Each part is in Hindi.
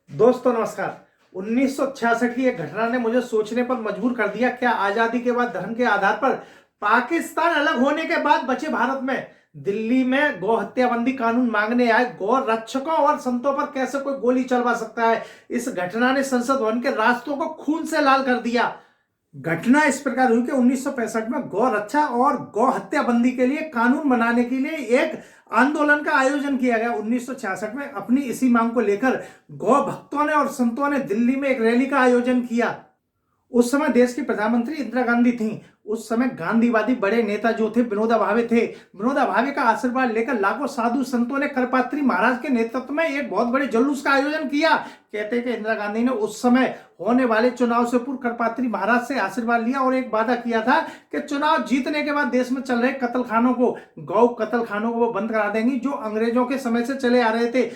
दोस्तों नमस्कार। 1966 की एक घटना ने मुझे सोचने पर मजबूर कर दिया। क्या आजादी के बाद धर्म के आधार पर पाकिस्तान अलग होने के बाद बचे भारत में दिल्ली में गौ हत्याबंदी कानून मांगने आए गौ रक्षकों और संतों पर कैसे कोई गोली चलवा सकता है? इस घटना ने संसद भवन के रास्तों को खून से लाल कर दिया। घटना इस प्रकार हुई कि 1965 में गौ रक्षा और गौ हत्या बंदी के लिए कानून बनाने के लिए एक आंदोलन का आयोजन किया गया। 1966 में अपनी इसी मांग को लेकर गौ भक्तों ने और संतों ने दिल्ली में एक रैली का आयोजन किया। उस समय देश की प्रधानमंत्री इंदिरा गांधी थी। उस समय गांधीवादी बड़े नेता जो थे विनोबा भावे थे। विनोबा भावे का आशीर्वाद लेकर लाखों साधु संतों ने करपात्री महाराज के नेतृत्व में एक बहुत बड़े जुलूस का आयोजन किया। कहते हैं कि इंदिरा गांधी ने उस समय होने वाले चुनाव से पूर्व करपात्री महाराज से आशीर्वाद लिया और एक वादा किया था कि चुनाव जीतने के बाद देश में चल रहे कत्लखानों को, गौ कत्लखानों को वो बंद करा देंगी जो अंग्रेजों के समय से चले आ रहे थे।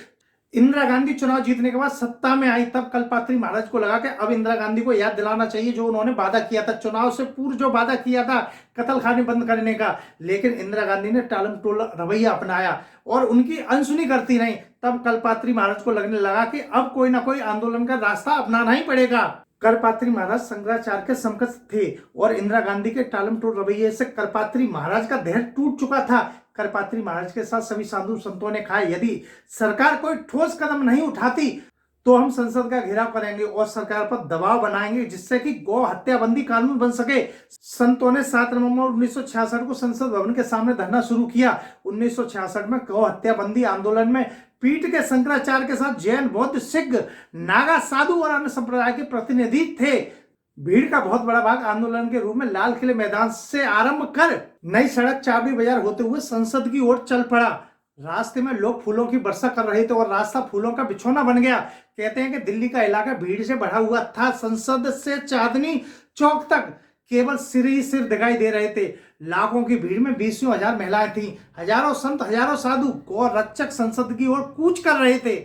इंदिरा गांधी चुनाव जीतने के बाद सत्ता में आई, तब कल्पात्री महाराज को लगा कि अब इंदिरा गांधी को याद दिलाना चाहिए जो उन्होंने वादा किया था, चुनाव से पूर्व जो वादा किया था कत्लखाने बंद करने का। लेकिन इंदिरा गांधी ने टालम टोल रवैया अपनाया और उनकी अनसुनी करती नहीं। तब कल्पात्री महाराज को लगने लगा कि अब कोई ना कोई आंदोलन का रास्ता अपनाना ही पड़ेगा। करपात्री महाराज शंकराचार्य के समकक्ष थे और इंदिरा गांधी के टालम टोल रवैये से करपात्री महाराज का धैर्य टूट चुका था। करपात्री महाराज के साथ सभी साधु संतों ने कहा, यदि सरकार कोई ठोस कदम नहीं उठाती तो हम संसद का घेराव करेंगे और सरकार पर दबाव बनाएंगे जिससे कि गौ हत्याबंदी कानून बन सके। संतों ने 7 नवंबर 1966 को संसद भवन के सामने धरना शुरू किया। 1966 में गौ हत्याबंदी आंदोलन में पीठ के शंकराचार्य के साथ जैन, बौद्ध, सिख, नागा, साधु और अन्य संप्रदाय के प्रतिनिधि थे। भीड़ का बहुत बड़ा भाग आंदोलन के रूप में लाल किले मैदान से आरंभ कर नई सड़क चाबड़ी बाजार होते हुए संसद की ओर चल पड़ा। रास्ते में लोग फूलों की वर्षा कर रहे थे और रास्ता फूलों का बिछौना बन गया। कहते हैं कि दिल्ली का इलाका भीड़ से भरा हुआ था। संसद से चांदनी चौक तक केवल सिर ही सिर दिखाई दे रहे थे। लाखों की भीड़ में 20,000 महिलाएं थीं। हजारों संत, हजारों साधु गौ रक्षक संसद की ओर कूच कर रहे थे।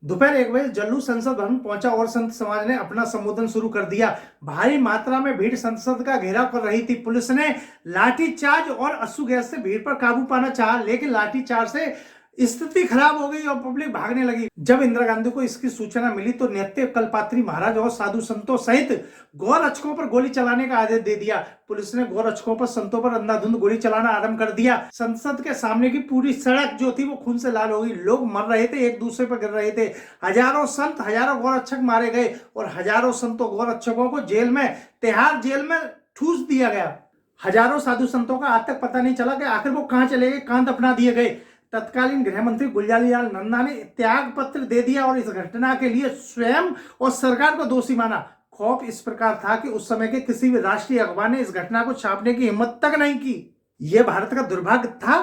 दोपहर 1 बजे जल्लू संसद भवन पहुंचा और संत समाज ने अपना संबोधन शुरू कर दिया। भारी मात्रा में भीड़ संसद का घेराव कर रही थी। पुलिस ने लाठीचार्ज और अश्रु गैस से भीड़ पर काबू पाना चाहा, लेकिन लाठीचार्ज से स्थिति खराब हो गई और पब्लिक भागने लगी। जब इंदिरा गांधी को इसकी सूचना मिली तो नित्य कल्पात्री महाराज और साधु संतों सहित गौ रक्षकों पर गोली चलाने का आदेश दे दिया। पुलिस ने गौ रक्षकों पर, संतों पर अंधाधुंध गोली चलाना आरंभ कर दिया। संसद के सामने की पूरी सड़क जो थी वो खून से लाल हो गई। लोग मर रहे थे, एक दूसरे पर गिर रहे थे। हजारों संत, हजारों गौ रक्षक मारे गए और हजारों संतों गौ रक्षकों को जेल में, तिहाड़ जेल में ठूस दिया गया। हजारों साधु संतों का आज तक पता नहीं चला कि आखिर वो कहां चले गए, कहां दफना दिए गए। तत्कालीन गृह मंत्री गुलजारीलाल नंदा ने त्याग पत्र दे दिया और इस घटना के लिए स्वयं और सरकार को दोषी माना। खौफ इस प्रकार था कि उस समय के किसी भी राष्ट्रीय अखबार ने इस घटना को छापने की हिम्मत तक नहीं की। यह भारत का दुर्भाग्य था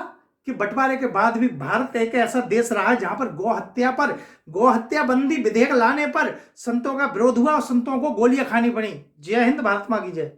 कि बंटवारे के बाद भी भारत एक ऐसा देश रहा है जहां पर गौ हत्या बंदी विधेयक लाने पर संतों का विरोध हुआ और संतों को गोलियां खानी पड़ी। जय हिंद, भारत मां की जय।